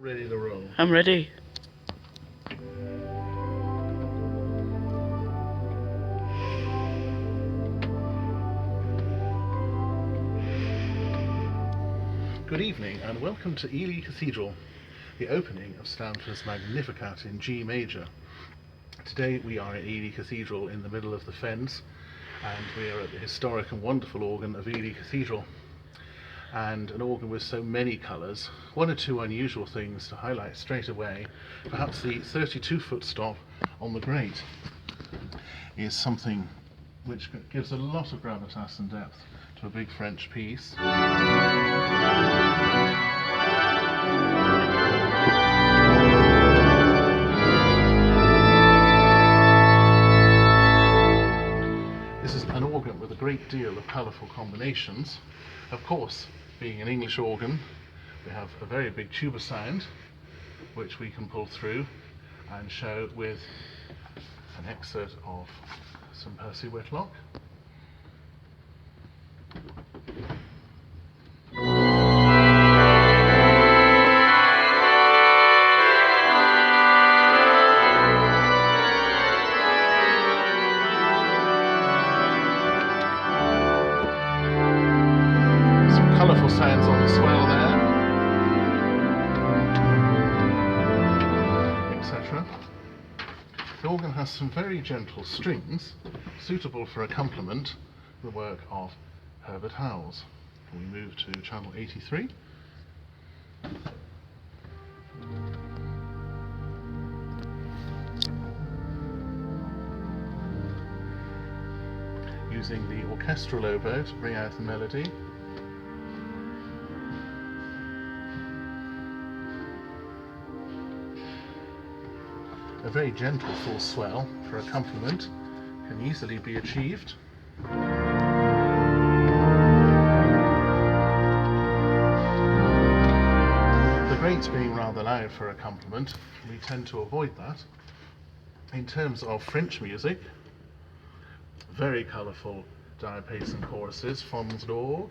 Ready to roll. I'm ready. Good evening and welcome to Ely Cathedral, the opening of St Alphege's Magnificat in G major. Today we are at Ely Cathedral in the middle of the Fens, and we are at the historic and wonderful organ of Ely Cathedral. And an organ with so many colours, one or two unusual things to highlight straight away. Perhaps the 32-foot stop on the grate is something which gives a lot of gravitas and depth to a big French piece. This is an organ with a great deal of colourful combinations. Of course, being an English organ, we have a very big tuba sound which we can pull through and show with an excerpt of some Percy Whitlock. Colourful sounds on the swell there, etc. The organ has some very gentle strings, suitable for accompaniment, the work of Herbert Howells. We move to channel 83. Using the orchestral oboe to bring out the melody. A very gentle full swell for accompaniment can easily be achieved. The grate being rather loud for accompaniment, we tend to avoid that. In terms of French music, very colourful diapason choruses, Fons d'orgue.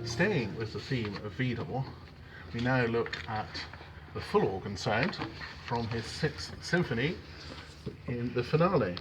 Staying with the theme of Vidal, we now look at the full organ sound from his 6th symphony in the finale.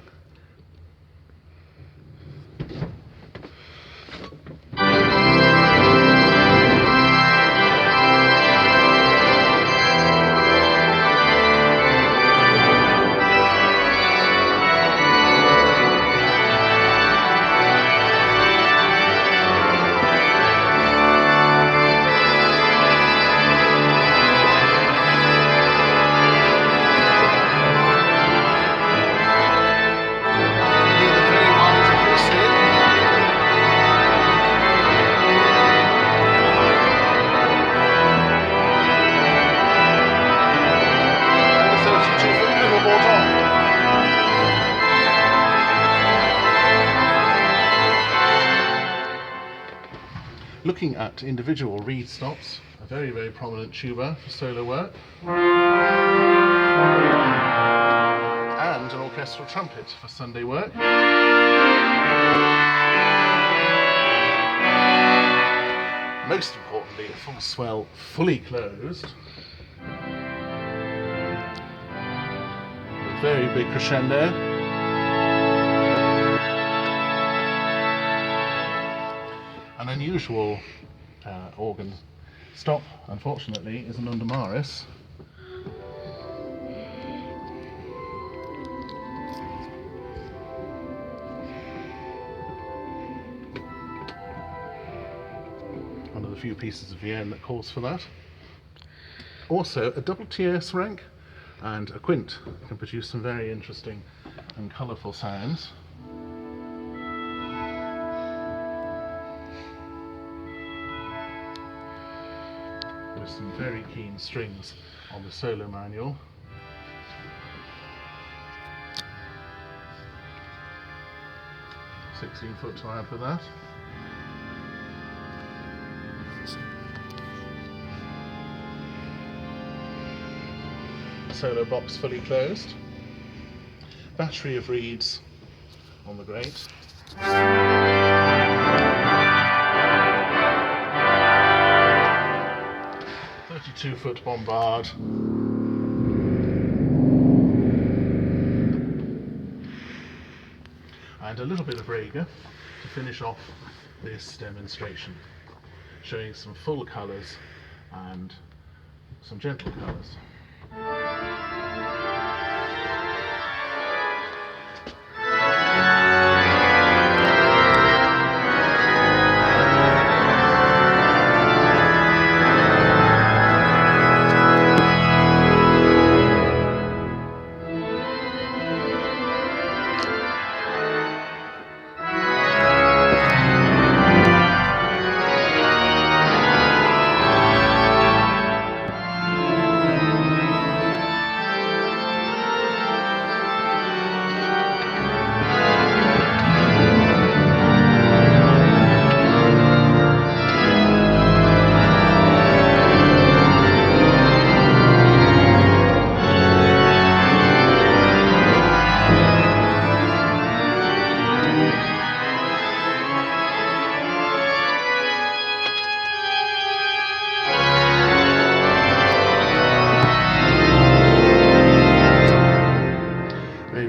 Looking at individual reed stops, a very, very prominent tuba for solo work, and an orchestral trumpet for Sunday work. Most importantly, a full swell fully closed, with very big crescendo. An unusual organ stop, unfortunately, is an Undamaris. One of the few pieces of Vienne that calls for that. Also, a double tierce rank and a quint can produce some very interesting and colourful sounds. With some very keen strings on the solo manual. 16 foot to add for that. Solo box fully closed. Battery of reeds on the grate. 32 foot bombard. And a little bit of Rager to finish off this demonstration, showing some full colours and some gentle colours.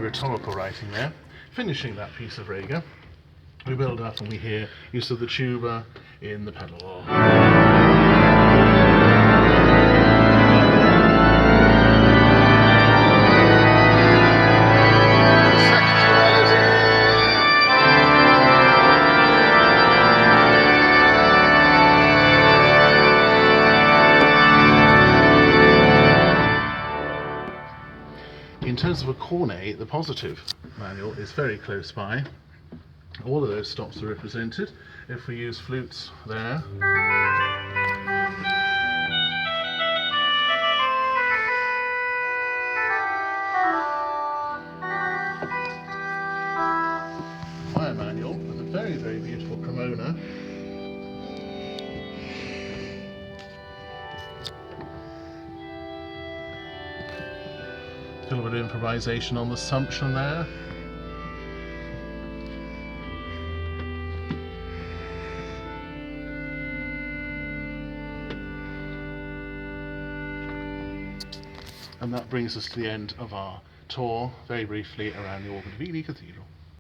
Rhetorical writing there. Finishing that piece of Rager, we build up and we hear use of the tuba in the pedal. In terms of a cornet, the positive manual is very close by. All of those stops are represented. If we use flutes there, fire manual with a very, very beautiful Cremona. A little bit of improvisation on the sumption there. And that brings us to the end of our tour, very briefly, around the organ of Ely Cathedral.